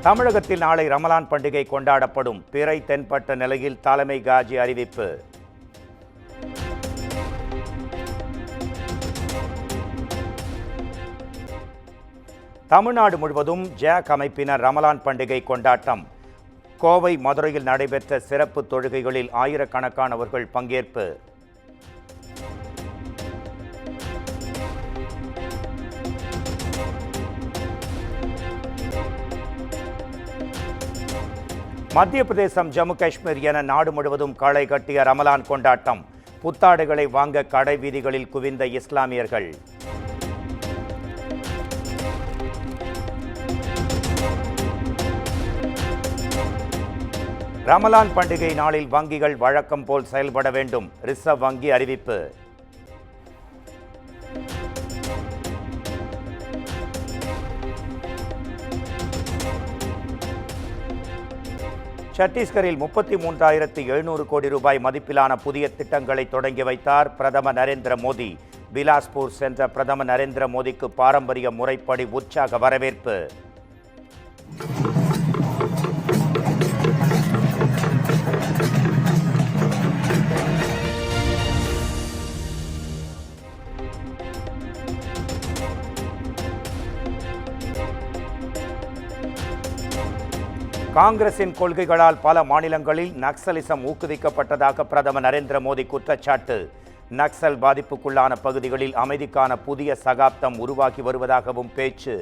தமிழகத்தில் நாளை ரமலான் பண்டிகை கொண்டாடப்படும். பிறை தென்பட்ட நிலையில் தலைமை காஜி அறிவிப்பு. தமிழ்நாடு முழுவதும் ஜாக் அமைப்பினர் ரமலான் பண்டிகை கொண்டாட்டம். கோவை, மதுரையில் நடைபெற்ற சிறப்பு தொழுகைகளில் ஆயிரக்கணக்கானவர்கள் பங்கேற்பு. மத்திய பிரதேசம், ஜம்மு காஷ்மீர் என நாடு முழுவதும் களை கட்டிய ரமலான் கொண்டாட்டம். புத்தாடைகளை வாங்க கடை வீதிகளில் குவிந்த இஸ்லாமியர்கள். ரமலான் பண்டிகை நாளில் வங்கிகள் வழக்கம் போல் செயல்பட வேண்டும். ரிசர்வ் வங்கி அறிவிப்பு. சத்தீஸ்கரில் 33,700 கோடி ரூபாய் மதிப்பிலான புதிய திட்டங்களை தொடங்கி வைத்தார் பிரதமர் நரேந்திர மோடி. பிலாஸ்பூர் சென்ற பிரதமர் நரேந்திர மோடிக்கு பாரம்பரிய முறைப்படி உற்சாக வரவேற்பு. காங்கிரசின் கொள்கைகளால் பல மாநிலங்களில் நக்சலிசம் ஊக்குவிக்கப்பட்டதாக பிரதமர் நரேந்திர மோடி குற்றச்சாட்டு. நக்சல் பாதிப்புக்குள்ளான பகுதிகளில் அமைதிக்கான புதிய சகாப்தம் உருவாகி வருவதாகவும் பேச்சு.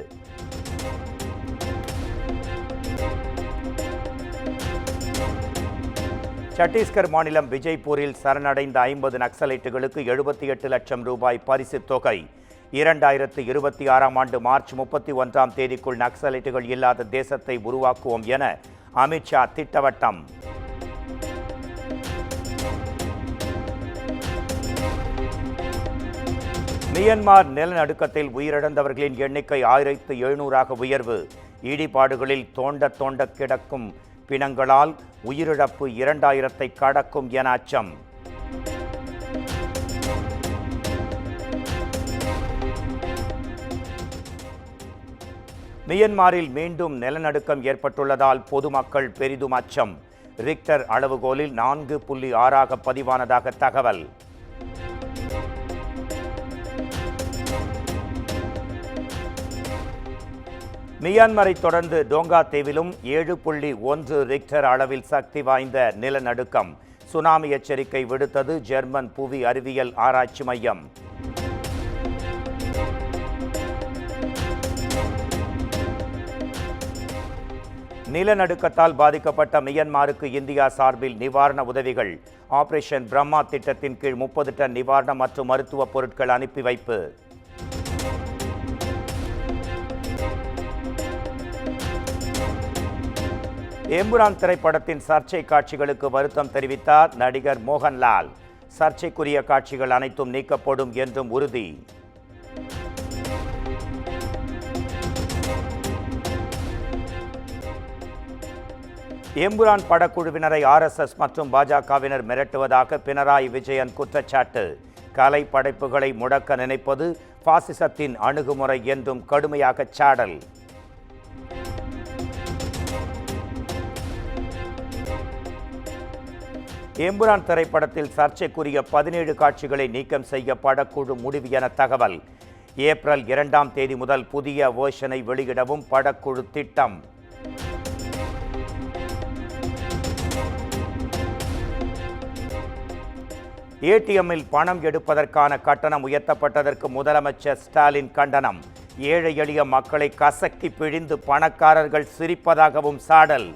சத்தீஸ்கர் மாநிலம் விஜய்பூரில் சரணடைந்த 50 நக்சலைட்டுகளுக்கு 78 லட்சம் ரூபாய் பரிசுத் தொகை. 2026ஆம் ஆண்டு மார்ச் 31ஆம் தேதிக்குள் நக்சலைட்டுகள் இல்லாத தேசத்தை உருவாக்குவோம் என அமித்ஷா திட்டவட்டம். மியான்மர் நிலநடுக்கத்தில் உயிரிழந்தவர்களின் எண்ணிக்கை 1700ஆக உயர்வு. இடிபாடுகளில் தோண்ட கிடக்கும் பிணங்களால் உயிரிழப்பு 2000ஐ கடக்கும் என அச்சம். மியான்மரில் மீண்டும் நிலநடுக்கம் ஏற்பட்டுள்ளதால் பொதுமக்கள் பெரிதும் அச்சம். ரிக்டர் அளவுகோலில் 4.6ஆக பதிவானதாக தகவல். மியான்மரை தொடர்ந்து டோங்கா தீவிலும் 7.1 ரிக்டர் அளவில் சக்தி வாய்ந்த நிலநடுக்கம். சுனாமி எச்சரிக்கை விடுத்தது ஜெர்மன் புவி அறிவியல் ஆராய்ச்சி மையம். நிலநடுக்கத்தால் பாதிக்கப்பட்ட மியான்மருக்கு இந்தியா சார்பில் நிவாரண உதவிகள். ஆபரேஷன் பிரம்மா திட்டத்தின் கீழ் 30 டன் நிவாரண மற்றும் மருத்துவ பொருட்கள் அனுப்பி வைப்பு. எம்புரான் திரைப்படத்தின் சர்ச்சை காட்சிகளுக்கு வருத்தம் தெரிவித்தார் நடிகர் மோகன்லால். சர்ச்சைக்குரிய காட்சிகள் அனைத்தும் நீக்கப்படும் என்றும் உறுதி. எம்புரான் படக்குழுவினரை RSS மற்றும் பாஜகவினர் மிரட்டுவதாக பினராயி விஜயன் குற்றச்சாட்டு. கலை படைப்புகளை முடக்க நினைப்பது பாசிசத்தின் அணுகுமுறை என்றும் கடுமையாக சாடல். எம்புரான் திரைப்படத்தில் சர்ச்சைக்குரிய 17 காட்சிகளை நீக்கம் செய்ய படக்குழு முடிவு என தகவல். ஏப்ரல் 2ஆம் தேதி முதல் புதிய வேர்ஷனை வெளியிடவும் படக்குழு திட்டம். ஏடிஎம்மில் பணம் எடுப்பதற்கான கட்டணம் உயர்த்தப்பட்டதற்கு முதலமைச்சர் ஸ்டாலின் கண்டனம். ஏழை எளிய மக்களை கசக்கி பிழிந்து பணக்காரர்கள் சிரிப்பதாகவும் சாடல்.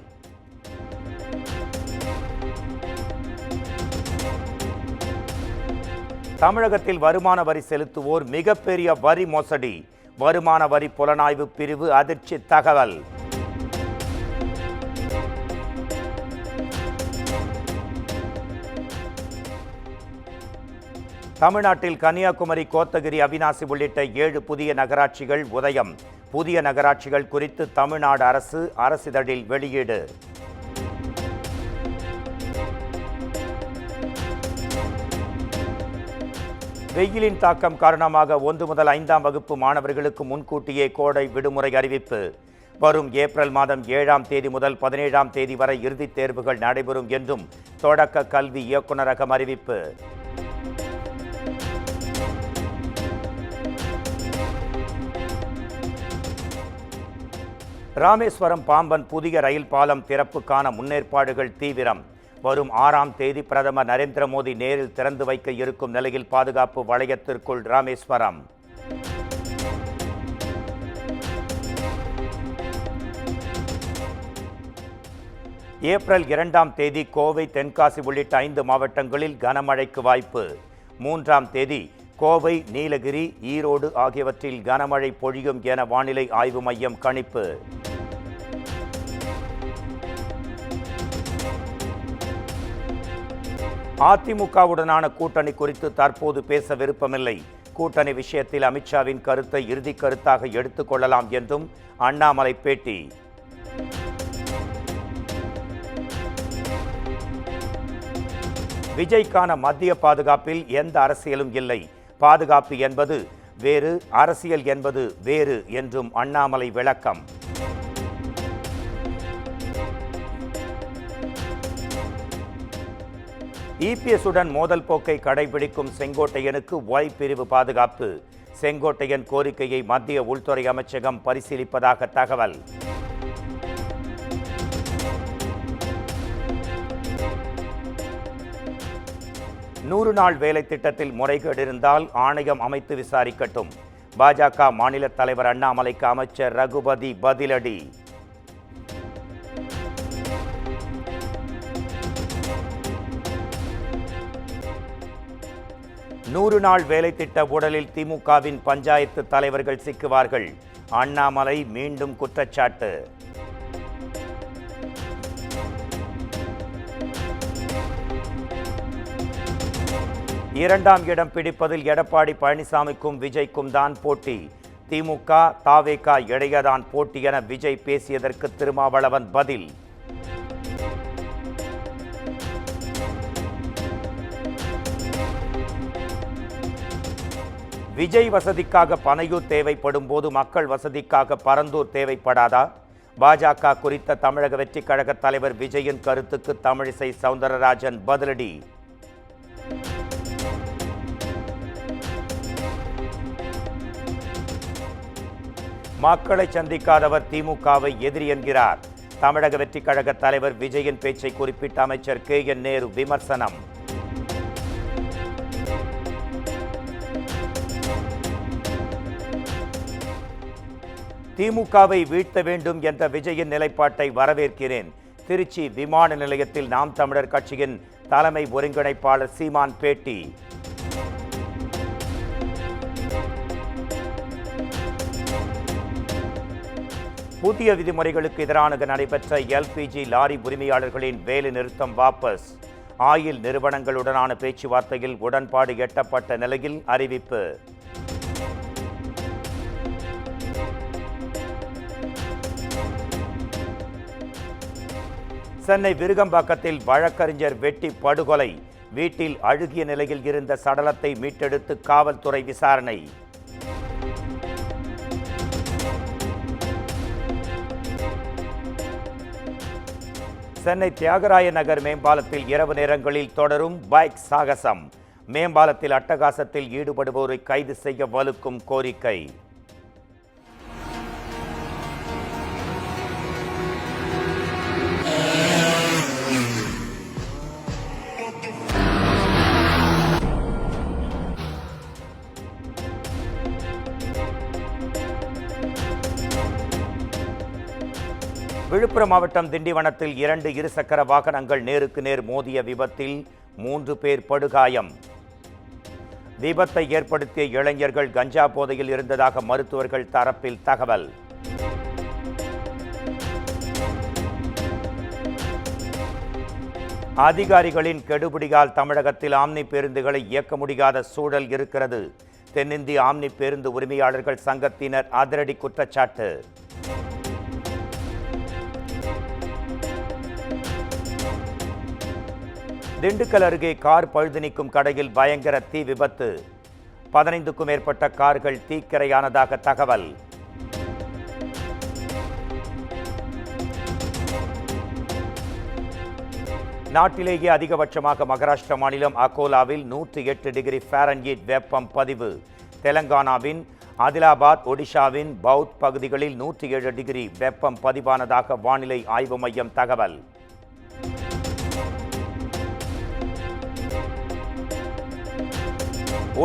தமிழகத்தில் வருமான வரி செலுத்துவோர் மிகப்பெரிய வரி மோசடி. வருமான வரி புலனாய்வு பிரிவு அதிர்ச்சி தகவல். தமிழ்நாட்டில் கன்னியாகுமரி, கோத்தகிரி, அவிநாசி உள்ளிட்ட 7 புதிய நகராட்சிகள் உதயம். புதிய நகராட்சிகள் குறித்து தமிழ்நாடு அரசிதழில் வெளியீடு. வெயிலின் தாக்கம் காரணமாக 1 முதல் 5ஆம் வகுப்பு மாணவர்களுக்கு முன்கூட்டியே கோடை விடுமுறை அறிவிப்பு. வரும் ஏப்ரல் மாதம் 7ஆம் தேதி முதல் 17ஆம் தேதி வரை இறுதித் தேர்வுகள் நடைபெறும் என்றும் தொடக்க கல்வி இயக்குநரகம் அறிவிப்பு. ராமேஸ்வரம் பாம்பன் புதிய ரயில் பாலம் திறப்புக்கான முன்னேற்பாடுகள் தீவிரம். வரும் 6ஆம் தேதி பிரதமர் நரேந்திர மோடி நேரில் திறந்து வைக்க இருக்கும் நிலையில் பாதுகாப்பு வளையத்திற்குள் ராமேஸ்வரம். ஏப்ரல் 2ஆம் தேதி கோவை, தென்காசி உள்ளிட்ட 5 மாவட்டங்களில் கனமழைக்கு வாய்ப்பு. 3ஆம் தேதி கோவை, நீலகிரி, ஈரோடு ஆகியவற்றில் கனமழை பொழியும் என வானிலை ஆய்வு மையம் கணிப்பு. அதிமுகவுடனான கூட்டணி குறித்து தற்போது பேச விருப்பமில்லை. கூட்டணி விஷயத்தில் அமித்ஷாவின் கருத்தை இறுதி கருத்தாக எடுத்துக் கொள்ளலாம் என்றும் அண்ணாமலை பேட்டி. விஜய்க்கான மத்திய பாதுகாப்பில் எந்த அரசியலும் இல்லை. பாதுகாப்பு என்பது வேறு, அரசியல் என்பது வேறு என்றும் அண்ணாமலை விளக்கம். இபிஎஸ்ஸுடன் மோதல் போக்கை கடைபிடிக்கும் செங்கோட்டையனுக்கு ஒய் பிரிவு பாதுகாப்பு. செங்கோட்டையன் கோரிக்கையை மத்திய உள்துறை அமைச்சகம் பரிசீலிப்பதாக தகவல். நூறு நாள் வேலை திட்டத்தில் முறைகேடு இருந்தால் ஆணையம் அமைத்து விசாரிக்கட்டும். பாஜக மாநில தலைவர் அண்ணாமலைக்கு அமைச்சர் ரகுபதி பதிலடி. நூறு நாள் வேலை திட்ட ஊழலில் திமுகவின் பஞ்சாயத்து தலைவர்கள் சிக்குவார்கள். அண்ணாமலை மீண்டும் குற்றச்சாட்டு. இரண்டாம் இடம் பிடிப்பதில் எடப்பாடி பழனிசாமிக்கும் விஜய்க்கும் தான் போட்டி. திமுக, தாவேகா இடையேதான் போட்டி என விஜய் பேசியதற்கு திருமாவளவன் பதில். விஜய் வசதிக்காக பனையூர் தேவைப்படும் போது மக்கள் வசதிக்காக பரந்தூர் தேவைப்படாதா? பாஜக குறித்த தமிழக வெற்றிக் கழக தலைவர் விஜயின் கருத்துக்கு தமிழிசை சவுந்தரராஜன் பதிலடி. மக்களை சந்திக்காதவர் திமுகவை எதிரி என்கிறார். தமிழக வெற்றிக் கழக தலைவர் விஜயின் பேச்சை குறிப்பிட்ட அமைச்சர் KN நேரு விமர்சனம். திமுகவை வீழ்த்த வேண்டும் என்ற விஜயின் நிலைப்பாட்டை வரவேற்கிறேன். திருச்சி விமான நிலையத்தில் நாம் தமிழர் கட்சியின் தலைமை ஒருங்கிணைப்பாளர் சீமான் பேட்டி. புதிய விதிமுறைகளுக்கு எதிராக நடைபெற்ற LPG லாரி உரிமையாளர்களின் வேலை நிறுத்தம் வாபஸ். ஆயில் நிறுவனங்களுடனான பேச்சுவார்த்தையில் உடன்பாடு எட்டப்பட்ட நிலையில் அறிவிப்பு. சென்னை விருகம்பாக்கத்தில் வழக்கறிஞர் வெட்டி படுகொலை. வீட்டில் அழுகிய நிலையில் இருந்த சடலத்தை மீட்டெடுத்து காவல்துறை விசாரணை. சென்னை தியாகராய நகர் மேம்பாலத்தில் இரவு நேரங்களில் தொடரும் பைக் சாகசம். மேம்பாலத்தில் அட்டகாசத்தில் ஈடுபடுவோரை கைது செய்ய வலுக்கும் கோரிக்கை. விழுப்புரம் மாவட்டம் திண்டிவனத்தில் 2 இருசக்கர வாகனங்கள் நேருக்கு நேர் மோதிய விபத்தில் 3 பேர் படுகாயம். விபத்தை ஏற்படுத்திய இளைஞர்கள் கஞ்சா போதையில் இருந்ததாக மருத்துவர்கள் தரப்பில் தகவல். அதிகாரிகளின் கெடுபிடியால் தமிழகத்தில் ஆம்னி பேருந்துகளை இயக்க முடியாத சூழல் இருக்கிறது. தென்னிந்திய ஆம்னி பேருந்து உரிமையாளர்கள் சங்கத்தினர் அதிரடி குற்றச்சாட்டு. திண்டுக்கல் அருகே கார் பழுது நீக்கும் கடையில் பயங்கர தீ விபத்து. 15க்கும் மேற்பட்ட கார்கள் தீக்கிரையானதாக தகவல். நாட்டிலேயே அதிகபட்சமாக மகாராஷ்டிரா மாநிலம் அகோலாவில் 108 டிகிரி ஃபாரன்ஹீட் வெப்பம் பதிவு. தெலங்கானாவின் ஆதிலாபாத், ஒடிஷாவின் பவுத் பகுதிகளில் 107 டிகிரி வெப்பம் பதிவானதாக வானிலை ஆய்வு மையம் தகவல்.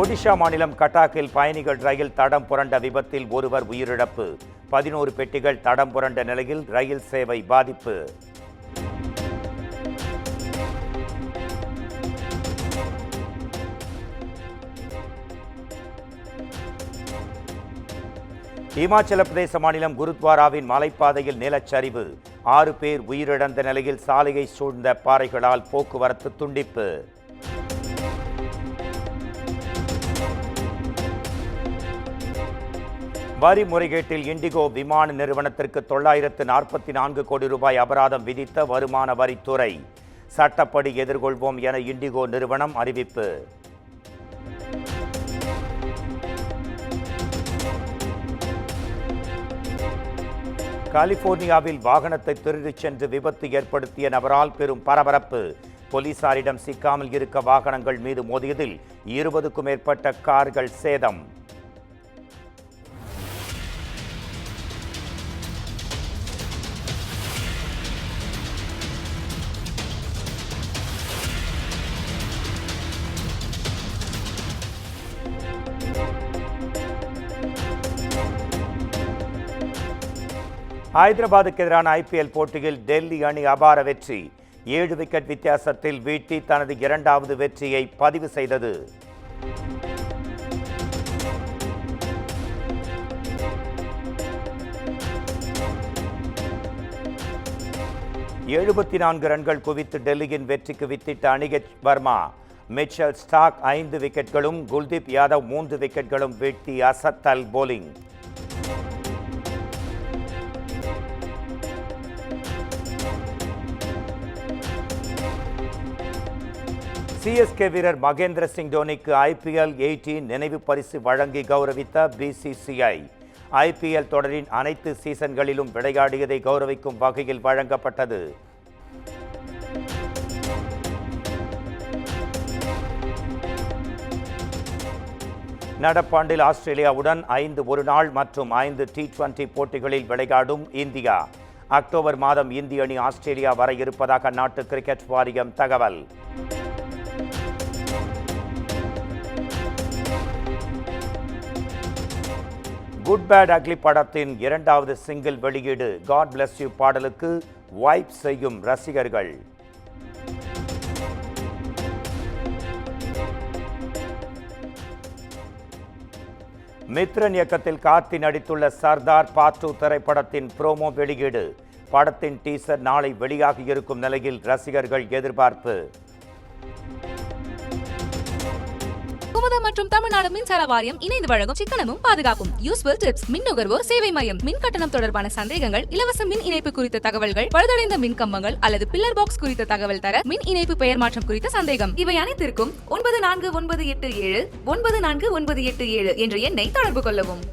ஒடிஷா மாநிலம் கட்டாக்கில் பயணிகள் ரயில் தடம் புரண்ட விபத்தில் ஒருவர் உயிரிழப்பு. 11 பெட்டிகள் தடம் புரண்ட நிலையில் ரயில் சேவை பாதிப்பு. இமாச்சல பிரதேச மாநிலம் குருத்வாராவின் மலைப்பாதையில் நிலச்சரிவு. 6 பேர் உயிரிழந்த நிலையில் சாலையை சூழ்ந்த பாறைகளால் போக்குவரத்து துண்டிப்பு. வரி முறைகேட்டில் இண்டிகோ விமான நிறுவனத்திற்கு 944 கோடி ரூபாய் அபராதம் விதித்த வருமான வரித்துறை. சட்டப்படி எதிர்கொள்வோம் என இண்டிகோ நிறுவனம் அறிவிப்பு. கலிபோர்னியாவில் வாகனத்தை திருடிச் சென்று விபத்து ஏற்படுத்திய நபரால் பெரும் பரபரப்பு. போலீசாரிடம் சிக்காமல் இருக்க வாகனங்கள் மீது மோதியதில் 20க்கும் மேற்பட்ட கார்கள் சேதம். ஹைதராபாத்துக்கு எதிரான IPL போட்டியில் டெல்லி அணி அபார வெற்றி. 7 விக்கெட் வித்தியாசத்தில் வீழ்த்தி தனது 2வது வெற்றியை பதிவு செய்தது. ரன்கள் குவித்து டெல்லியின் வெற்றிக்கு வித்திட்ட அனிகேத் வர்மா. மிச்சல் ஸ்டார்க் 5 விக்கெட்களும், குல்தீப் யாதவ் 3 விக்கெட்களும் வீழ்த்தி அசத்தல் போலிங். CSK வீரர் மகேந்திர சிங் தோனிக்கு IPL 18 நினைவு பரிசு வழங்கி கௌரவித்த BCCI. IPL தொடரின் அனைத்து சீசன்களிலும் விளையாடியதை கௌரவிக்கும் வகையில் வழங்கப்பட்டது. நடப்பாண்டில் ஆஸ்திரேலியாவுடன் 5 ஒருநாள் மற்றும் 5 T20 போட்டிகளில் விளையாடும் இந்தியா. அக்டோபர் மாதம் இந்திய அணி ஆஸ்திரேலியா வர இருப்பதாக அந்நாட்டு கிரிக்கெட் வாரியம் தகவல். குட் பேட் அக்லி படத்தின் 2வது சிங்கிள் வெளியீடு. காட் பிளஸ் யூ பாடலுக்கு வைப் செய்யும் ரசிகர்கள். மித்ரன் இயக்கத்தில் கார்த்தி நடித்துள்ள சர்தார் பார்ட் 2 திரைப்படத்தின் ப்ரோமோ வெளியீடு. படத்தின் டீசர் நாளை வெளியாகி இருக்கும் நிலையில் ரசிகர்கள் எதிர்பார்ப்பு. குமுதம் மற்றும் தமிழ்நாடு மின்சார வாரியம் இணைந்து வழங்கும் சிக்கனமும் பாதுகாப்பும் யூஸ்ஃபுல் டிப்ஸ். மின் நுகர்வோர் சேவை மையம். மின் கட்டணம் தொடர்பான சந்தேகங்கள், இலவச மின் இணைப்பு குறித்த தகவல்கள், பழுதடைந்த மின் கம்பங்கள் அல்லது பில்லர் பாக்ஸ் குறித்த தகவல் தர, மின் இணைப்பு பெயர் மாற்றம் குறித்த சந்தேகம், இவை அனைத்திற்கும் 9497 94987 என்ற எண்ணை தொடர்பு கொள்ளவும்.